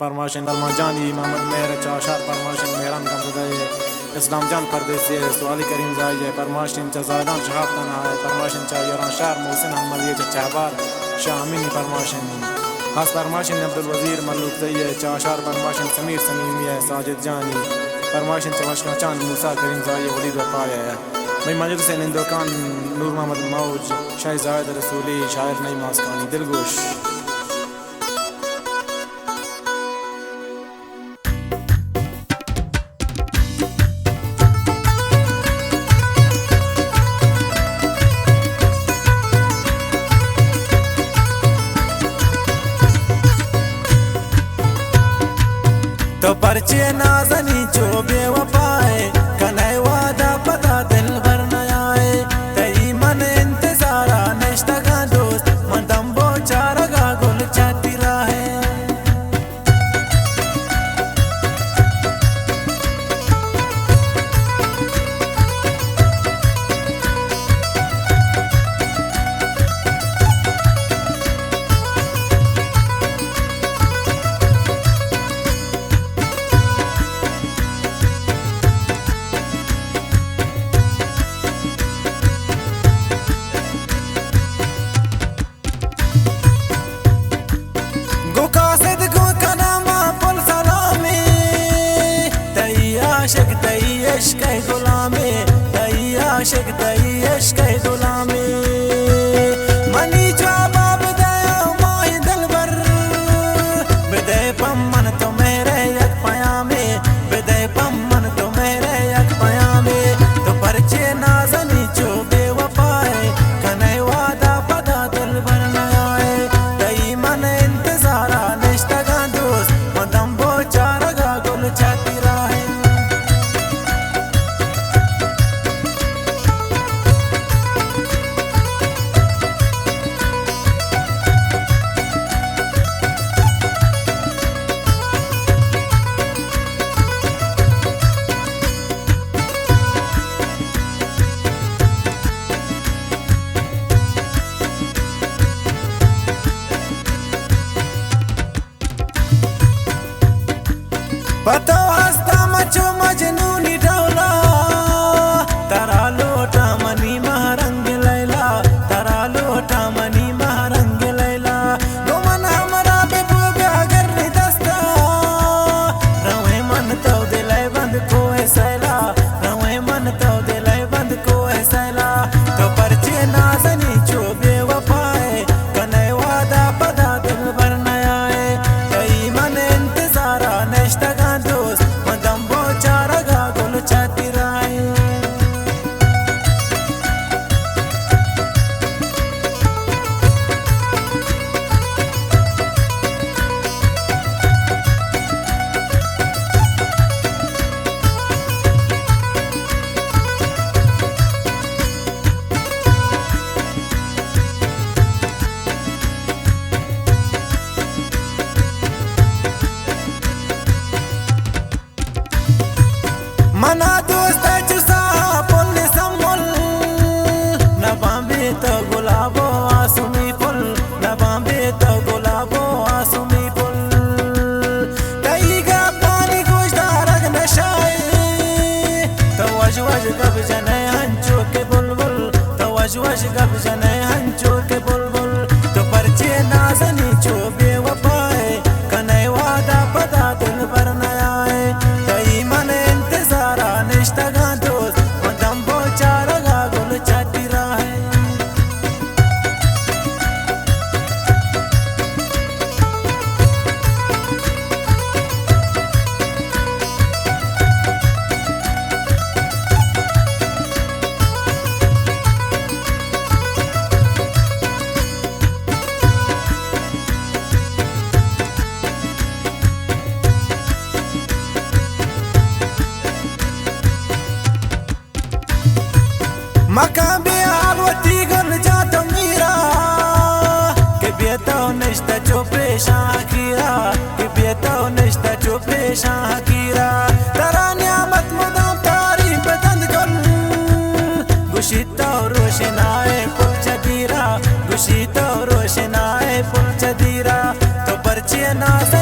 Parmaşin Darmanjani Mahmud Meher Çaşar Parmaşin Mehran Gamzadayı İslamcan Pardesi Suali Karim Zayye Parmaşin Çazadan Şahaptan Hay Parmaşin Çayyaran Şar Muhsin Ahmadiye Çahbar Şamini Parmaşin Has Parmaşin Abdülvazir Maluk Zayye Çaşar Parmaşin Samir Samimiye Sajid Cani Parmaşin Çavaşkaçan Musa Karim Zayye Walid Vefaya मैं मजलिस निंदोकान नूर मोहम्मद मौज शाह जायद रसूली शायर नई मास्कानी दिलगोश तो परचे नाजनी जो बेवफाए कन्है वादा पता दिल भर न आए तई मन इंतजारा नश्तगा दोस्त मदम बोचारगा गुल चाती राहे इश्क़ गुलामी तई आशिक तई इश्क़ गुलामी मनी जवाब दे माही दिलबर बिदे पम्मन तो मेरे यक पयामे बिदे पम्मन तो मेरे यक पयामे तो परचे नाज़नी जो बेवफाए कन्है वादा पता दिल भर न आए तई मन इंतज़ारा निश्तगा दोस्त मदम बोचारगा गुल चाती राहे पतो हस्ता मचो मजनूनी डौला तारा लोटा मनी महरंग लैला तारा लोटा मनी महरंग लैला गोमन हमरा बेबू ब्यागर नी दस्ता रवे मन तो दिलै बंद को सैला रवे मन तो दिलै बंद को सैला तो परचे नाज़नी जो बेवफाए कन्है वादा पता दिल भर न आए तई मन इंतज़ारा नश्तगा मदम बोचारगा गुल चाती राहे मना दोस्त चुसा पुल सम्मुल नबांबे तो गुलाबो आसुमी फुल नबांबे तो गुलाबो आसुमी फुल तईगा पानी गोश्तारग नशाए तो वजवज कब जने हंचो के बुलबुल तो वजवज कब जने हंचो के बुलबुल तो परचे नाज़नी जो बेवफाए कन्है वादा पता दिल भर न आए तई मन निश्तगा दोस्त मदम बोचारगा गुल चाती राहे मकान बेहालवती गल जात मीरा के बेतो निश्ता जो पेशा कीरा के बेतो निश्ता जो पेशा कीरा तरा नियामत मुदाम तारी बदंद गल गुशिता रोशनाए पुल चदीरा गुशिता रोशनाए पुल चदीरा तो परचे नाज़